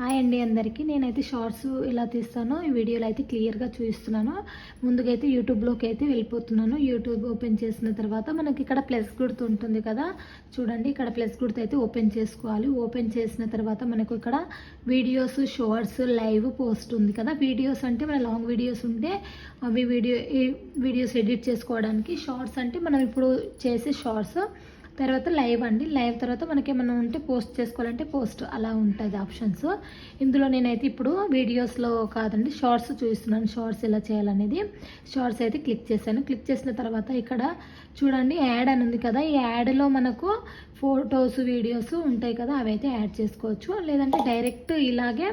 Hi అండి అందరికీ. నేనైతే షార్ట్స్ ఎలా తీస్తానో ఈ వీడియోలో అయితే క్లియర్గా చూపిస్తున్నాను. ముందుగా అయితే యూట్యూబ్లోకి అయితే వెళ్ళిపోతున్నాను. యూట్యూబ్ ఓపెన్ చేసిన తర్వాత మనకి ఇక్కడ ప్లస్ గుర్తు ఉంటుంది కదా, చూడండి ఇక్కడ ప్లస్ గుర్తు అయితే ఓపెన్ చేసుకోవాలి. ఓపెన్ చేసిన తర్వాత మనకు ఇక్కడ వీడియోస్, షార్ట్స్, లైవ్, పోస్ట్ ఉంది కదా. వీడియోస్ అంటే మన లాంగ్ వీడియోస్ ఉంటే అవి వీడియోస్ ఎడిట్ చేసుకోవడానికి. షార్ట్స్ అంటే మనం ఇప్పుడు చేసే షార్ట్స్. తర్వాత లైవ్ అండి, లైవ్ తర్వాత మనకి ఏమైనా ఉంటే పోస్ట్ చేసుకోవాలంటే పోస్ట్, అలా ఉంటుంది ఆప్షన్స్. ఇందులో నేనైతే ఇప్పుడు వీడియోస్లో కాదండి షార్ట్స్ చూపిస్తున్నాను, షార్ట్స్ ఎలా చేయాలనేది. షార్ట్స్ అయితే క్లిక్ చేశాను. క్లిక్ చేసిన తర్వాత ఇక్కడ చూడండి యాడ్ అని ఉంది కదా, ఈ యాడ్లో మనకు ఫొటోస్, వీడియోస్ ఉంటాయి కదా, అవి అయితే యాడ్ చేసుకోవచ్చు. లేదంటే డైరెక్ట్ ఇలాగే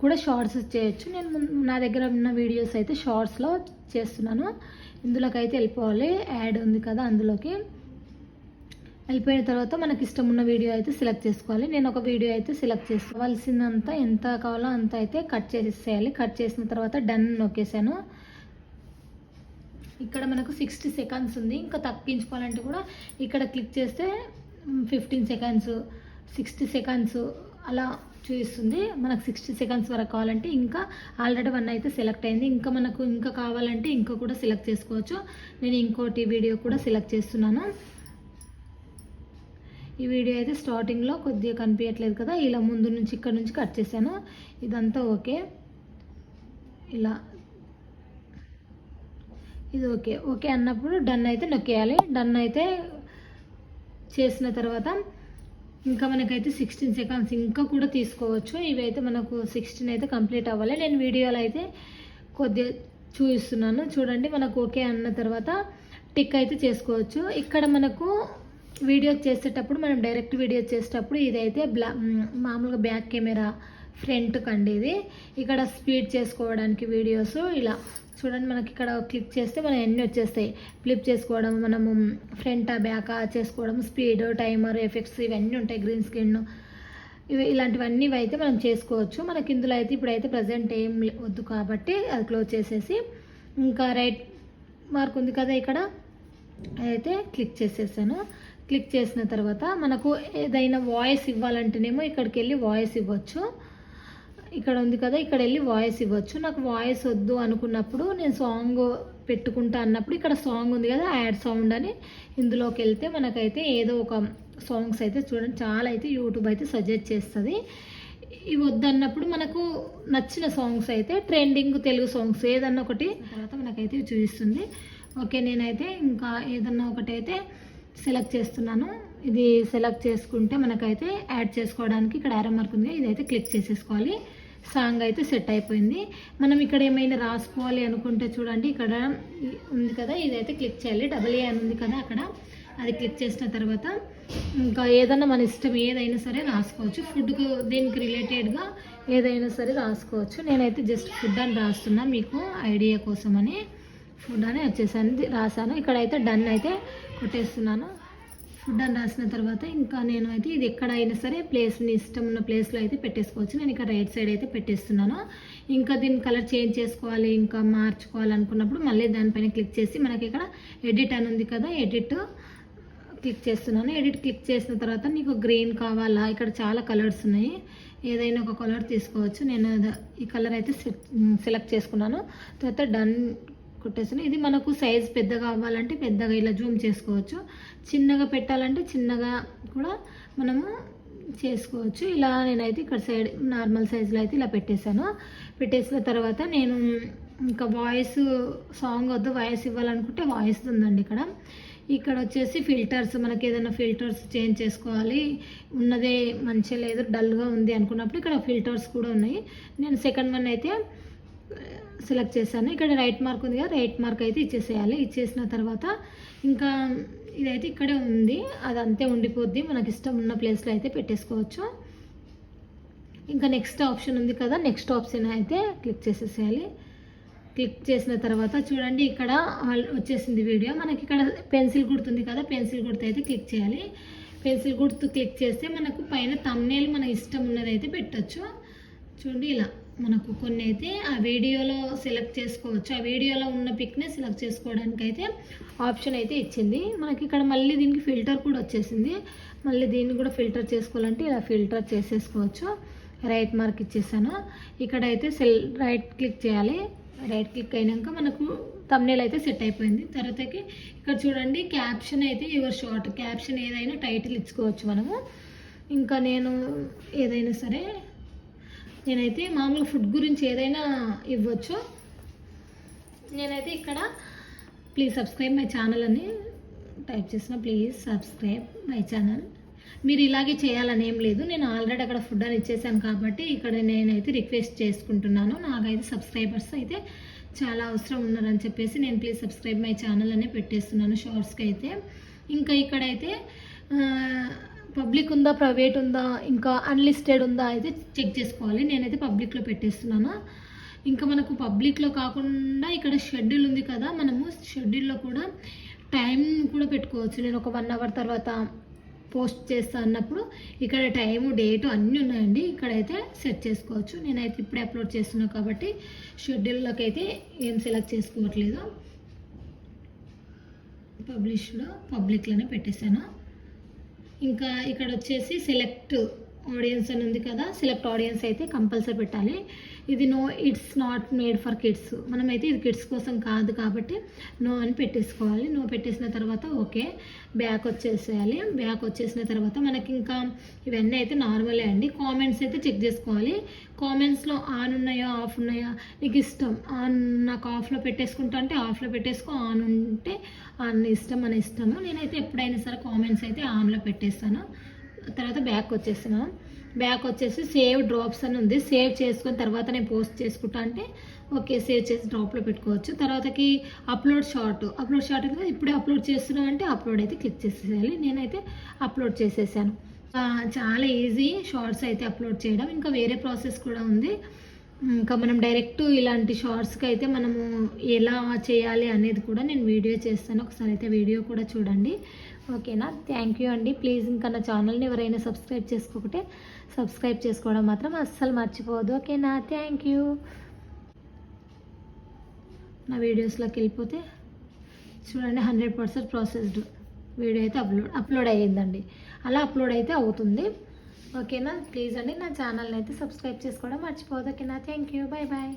కూడా షార్ట్స్ చేయొచ్చు. నేను నా దగ్గర ఉన్న వీడియోస్ అయితే షార్ట్స్లో చేస్తున్నాను. ఇందులోకి అయితే వెళ్ళిపోవాలి. యాడ్ ఉంది కదా, అందులోకి వెళ్ళిపోయిన తర్వాత మనకి ఇష్టం ఉన్న వీడియో అయితే సెలెక్ట్ చేసుకోవాలి. నేను ఒక వీడియో అయితే సెలెక్ట్ చేసుకోవాల్సిందంతా ఎంత కావాలో అంత అయితే కట్ చేసేయాలి. కట్ చేసిన తర్వాత డన్ నొక్కేసాను. ఇక్కడ మనకు 60 సెకండ్స్ ఉంది. ఇంకా తగ్గించుకోవాలంటే కూడా ఇక్కడ క్లిక్ చేస్తే 15 సెకండ్స్, 60 సెకండ్స్ అలా చూపిస్తుంది. మనకు 60 సెకండ్స్ వరకు కావాలంటే ఇంకా ఆల్రెడీ 1 అయితే సెలెక్ట్ అయింది. ఇంకా మనకు ఇంకా కావాలంటే ఇంకా కూడా సెలెక్ట్ చేసుకోవచ్చు. నేను ఇంకోటి వీడియో కూడా సెలెక్ట్ చేస్తున్నాను. ఈ వీడియో అయితే స్టార్టింగ్లో కొద్దిగా కనిపించట్లేదు కదా, ఇలా ముందు నుంచి ఇక్కడ నుంచి కట్ చేశాను. ఇదంతా ఓకే, ఇలా ఇది ఓకే. ఓకే అన్నప్పుడు డన్ అయితే నొక్కేయాలి. డన్ అయితే చేసిన తర్వాత ఇంకా మనకైతే 16 సెకండ్స్ ఇంకా కూడా తీసుకోవచ్చు. ఇవైతే మనకు 16 అయితే కంప్లీట్ అవ్వాలి. నేను వీడియోలో అయితే కొద్దిగా చూపిస్తున్నాను. చూడండి మనకు ఓకే అన్న తర్వాత టిక్ అయితే చేసుకోవచ్చు. ఇక్కడ మనకు వీడియో చేసేటప్పుడు మనం డైరెక్ట్ వీడియో చేసేటప్పుడు ఇదైతే మామూలుగా బ్యాక్ కెమెరా ఫ్రంట్ కండి. ఇది ఇక్కడ స్పీడ్ చేసుకోవడానికి వీడియోస్ ఇలా చూడండి. మనకి ఇక్కడ క్లిక్ చేస్తే మనం ఎన్ని వచ్చేస్తాయి. ఫ్లిప్ చేసుకోవడం, మనము ఫ్రంట్ బ్యాక్ చేసుకోవడం, స్పీడ్, టైమర్, ఎఫెక్ట్స్ ఇవన్నీ ఉంటాయి. గ్రీన్ స్క్రీన్ ఇలాంటివన్నీ అయితే మనం చేసుకోవచ్చు. మనకి ఇందులో అయితే ఇప్పుడైతే ప్రజెంట్ ఏం వద్దు కాబట్టి అది క్లోజ్ చేసేసి ఇంకా రైట్ మార్క్ ఉంది కదా, ఇక్కడ అయితే క్లిక్ చేసేసాను. క్లిక్ చేసిన తర్వాత మనకు ఏదైనా వాయిస్ ఇవ్వాలంటేనేమో ఇక్కడికి వెళ్ళి వాయిస్ ఇవ్వచ్చు. ఇక్కడ ఉంది కదా, ఇక్కడ వెళ్ళి వాయిస్ ఇవ్వచ్చు. నాకు వాయిస్ వద్దు అనుకున్నప్పుడు నేను సాంగ్ పెట్టుకుంటా అన్నప్పుడు ఇక్కడ సాంగ్ ఉంది కదా, యాడ్ సౌండ్ అని ఇందులోకి వెళ్తే మనకైతే ఏదో ఒక సాంగ్స్ అయితే చూడండి చాలా అయితే యూట్యూబ్ అయితే సజెస్ట్ చేస్తుంది. ఇవి వద్దన్నప్పుడు మనకు నచ్చిన సాంగ్స్ అయితే ట్రెండింగ్ తెలుగు సాంగ్స్ ఏదన్నా ఒకటి తర్వాత మనకైతే చూపిస్తుంది. ఓకే, నేనైతే ఇంకా ఏదన్నా ఒకటి అయితే సెలెక్ట్ చేస్తున్నాను. ఇది సెలెక్ట్ చేసుకుంటే మనకైతే యాడ్ చేసుకోవడానికి ఇక్కడ యారో మార్క్ ఉంది, ఇదైతే క్లిక్ చేసేసుకోవాలి. సాంగ్ అయితే సెట్ అయిపోయింది. మనం ఇక్కడ ఏమైనా రాసుకోవాలి అనుకుంటే చూడండి ఇక్కడ ఉంది కదా, ఇదైతే క్లిక్ చేయాలి. AA అని ఉంది కదా అక్కడ, అది క్లిక్ చేసిన తర్వాత ఇంకా ఏదైనా మన ఇష్టం ఏదైనా సరే రాసుకోవచ్చు. ఫుడ్కు దీనికి రిలేటెడ్గా ఏదైనా సరే రాసుకోవచ్చు. నేనైతే జస్ట్ ఫుడ్ అని రాస్తున్నా మీకు ఐడియా కోసమని. ఫుడ్ అని రాసాను. ఇక్కడైతే డన్ అయితే కొట్టేస్తున్నాను. ఫుడ్ అని రాసిన తర్వాత ఇంకా నేను అయితే ఇది ఎక్కడైనా సరే ప్లేస్ని ఇష్టం ఉన్న ప్లేస్లో అయితే పెట్టేసుకోవచ్చు. నేను ఇక్కడ రైట్ సైడ్ అయితే పెట్టేస్తున్నాను. ఇంకా దీని కలర్ చేంజ్ చేసుకోవాలి, ఇంకా మార్చుకోవాలనుకున్నప్పుడు మళ్ళీ దానిపైన క్లిక్ చేసి మనకి ఇక్కడ ఎడిట్ అని ఉంది కదా, ఎడిట్ క్లిక్ చేస్తున్నాను. ఎడిట్ క్లిక్ చేసిన తర్వాత నీకు గ్రీన్ కావాలా, ఇక్కడ చాలా కలర్స్ ఉన్నాయి, ఏదైనా ఒక కలర్ తీసుకోవచ్చు. నేను ఈ కలర్ అయితే సెలెక్ట్ చేసుకున్నాను. తర్వాత డన్ కొట్టేసాను. ఇది మనకు సైజ్ పెద్దగా అవ్వాలంటే పెద్దగా ఇలా జూమ్ చేసుకోవచ్చు, చిన్నగా పెట్టాలంటే చిన్నగా కూడా మనము చేసుకోవచ్చు. ఇలా నేనైతే ఇక్కడ సైడ్ నార్మల్ సైజులో అయితే ఇలా పెట్టేశాను. పెట్టేసిన తర్వాత నేను ఇంకా వాయిస్ సాంగ్ వద్దు, వాయిస్ ఇవ్వాలనుకుంటే వాయిస్ ఉందండి ఇక్కడ. ఇక్కడ వచ్చేసి ఫిల్టర్స్, మనకి ఏదైనా ఫిల్టర్స్ చేంజ్ చేసుకోవాలి, ఉన్నదే మంచిగా లేదు డల్గా ఉంది అనుకున్నప్పుడు ఇక్కడ ఫిల్టర్స్ కూడా ఉన్నాయి. నేను సెకండ్ వన్ అయితే సెలెక్ట్ చేశాను. ఇక్కడ రైట్ మార్క్ ఉంది కదా, రైట్ మార్క్ అయితే ఇచ్చేసేయాలి. ఇచ్చేసిన తర్వాత ఇంకా ఇదైతే ఇక్కడే ఉంది, అది అంతే ఉండిపోద్ది. మనకి ఇష్టం ఉన్న ప్లేస్లో అయితే పెట్టేసుకోవచ్చు. ఇంకా నెక్స్ట్ ఆప్షన్ ఉంది కదా, నెక్స్ట్ ఆప్షన్ అయితే క్లిక్ చేసేసేయాలి. క్లిక్ చేసిన తర్వాత చూడండి ఇక్కడ వచ్చేసింది వీడియో. మనకి ఇక్కడ పెన్సిల్ గుర్తుంది కదా, పెన్సిల్ గుర్తు అయితే క్లిక్ చేయాలి. పెన్సిల్ గుర్తు క్లిక్ చేస్తే మనకు పైన థంబ్నెయిల్ మన ఇష్టం ఉన్నది అయితే పెట్టచ్చు. చూడండి ఇలా మనకు కొన్ని అయితే ఆ వీడియోలో సెలెక్ట్ చేసుకోవచ్చు. ఆ వీడియోలో ఉన్న పిక్నే సెలెక్ట్ చేసుకోవడానికి అయితే ఆప్షన్ అయితే ఇచ్చింది. మనకి ఇక్కడ మళ్ళీ దీనికి ఫిల్టర్ కూడా వచ్చేసింది. మళ్ళీ దీన్ని కూడా ఫిల్టర్ చేసుకోవాలంటే ఇలా ఫిల్టర్ చేసేసుకోవచ్చు. రైట్ మార్క్ ఇచ్చేసాను. ఇక్కడైతే రైట్ క్లిక్ చేయాలి. రైట్ క్లిక్ అయినాక మనకు థంబ్నెయిల్ అయితే సెట్ అయిపోయింది. తర్వాతకి ఇక్కడ చూడండి క్యాప్షన్ అయితే యువర్ షార్ట్, క్యాప్షన్ ఏదైనా టైటిల్ ఇచ్చుకోవచ్చు మనము. ఇంకా నేను ఏదైనా సరే నేనైతే మామూలు ఫుడ్ గురించి ఏదైనా ఇవ్వచ్చు. నేనైతే ఇక్కడ ప్లీజ్ సబ్స్క్రైబ్ మై ఛానల్ అని టైప్ చేసిన. Please subscribe my channel. మీరు ఇలాగే చేయాలని ఏం లేదు, నేను ఆల్రెడీ అక్కడ ఫుడ్ అని ఇచ్చేసాను కాబట్టి ఇక్కడ నేనైతే రిక్వెస్ట్ చేసుకుంటున్నాను. నాకైతే సబ్స్క్రైబర్స్ అయితే చాలా అవసరం ఉన్నారని చెప్పేసి నేను ప్లీజ్ సబ్స్క్రైబ్ మై ఛానల్ అనే పెట్టేస్తున్నాను షార్ట్స్కి అయితే. ఇంకా ఇక్కడైతే పబ్లిక్ ఉందా ప్రైవేట్ ఉందా ఇంకా అన్లిస్టెడ్ ఉందా అయితే చెక్ చేసుకోవాలి. నేనైతే పబ్లిక్లో పెట్టేస్తున్నాను. ఇంకా మనకు పబ్లిక్లో కాకుండా ఇక్కడ షెడ్యూల్ ఉంది కదా, మనము షెడ్యూల్లో కూడా టైం కూడా పెట్టుకోవచ్చు. నేను ఒక 1 అవర్ తర్వాత పోస్ట్ చేస్తా అన్నప్పుడు ఇక్కడ టైము డేటు అన్నీ ఉన్నాయండి. ఇక్కడైతే సెట్ చేసుకోవచ్చు. నేనైతే ఇప్పుడే అప్లోడ్ చేస్తున్నాను కాబట్టి షెడ్యూల్లోకి అయితే ఏం సెలెక్ట్ చేసుకోవట్లేదు. పబ్లిష్డ్ పబ్లిక్లోనే పెట్టేశాను. ఇంకా ఇక్కడ వచ్చేసి సెలెక్ట్ ఆడియన్స్ అని ఉంది కదా, సెలెక్ట్ ఆడియన్స్ అయితే కంపల్సరీ పెట్టాలి. ఇది no it's not made for kids, మనమైతే ఇది కిడ్స్ కోసం కాదు కాబట్టి నో అని పెట్టేసుకోవాలి. నో పెట్టేసిన తర్వాత ఓకే బ్యాక్ వచ్చేసేయాలి. బ్యాక్ వచ్చేసిన తర్వాత మనకి ఇంకా ఇవన్నీ అయితే నార్మలే అండి. కామెంట్స్ అయితే చెక్ చేసుకోవాలి. కామెంట్స్లో ఆన్ ఉన్నాయా ఆఫ్ ఉన్నాయా నీకు ఇష్టం. ఆన్ నాకు ఆఫ్లో పెట్టేసుకుంటా అంటే ఆఫ్లో పెట్టేసుకో, ఆన్ ఉంటే ఆన్ ఇష్టం అని ఇష్టము. నేనైతే ఎప్పుడైనా సరే కామెంట్స్ అయితే ఆన్లో పెట్టేస్తాను. తర్వాత బ్యాక్ వచ్చేస్తున్నాను. బ్యాక్ వచ్చేసి సేవ్ డ్రాప్స్ అని ఉంది, సేవ్ చేసుకున్న తర్వాత నేను పోస్ట్ చేసుకుంటా అంటే ఓకే సేవ్ చేసి డ్రాప్లో పెట్టుకోవచ్చు. తర్వాతకి అప్లోడ్ షార్ట్ కదా ఇప్పుడే అప్లోడ్ చేస్తున్నాం అంటే అప్లోడ్ అయితే క్లిక్ చేసేయాలి. నేనైతే అప్లోడ్ చేసేసాను. చాలా ఈజీ షార్ట్స్ అయితే అప్లోడ్ చేయడం. ఇంకా వేరే ప్రాసెస్ కూడా ఉంది. ఇంకా మనం డైరెక్ట్ ఇలాంటి షార్ట్స్కి అయితే మనము ఎలా చేయాలి అనేది కూడా నేను వీడియో చేస్తాను. ఒకసారి అయితే వీడియో కూడా చూడండి. ఓకేనా, థ్యాంక్ యూ అండి. ప్లీజ్ ఇంకా నా ఛానల్ని ఎవరైనా సబ్స్క్రైబ్ చేసుకోకపోతే సబ్స్క్రైబ్ చేసుకోవడం మాత్రం అస్సలు మర్చిపోవద్దు. ఓకేనా, థ్యాంక్ యూ. నా వీడియోస్లోకి వెళ్ళిపోతే చూడండి 100% ప్రాసెస్డ్ వీడియో అయితే అప్లోడ్ అయ్యిందండి. అలా అప్లోడ్ అయితే అవుతుంది. ఓకేనా, ప్లీజ్ అండి నా ఛానల్ని అయితే సబ్స్క్రైబ్ చేసుకోవడం మర్చిపోవద్దు. ఓకేనా, థ్యాంక్ యూ, బాయ్ బాయ్.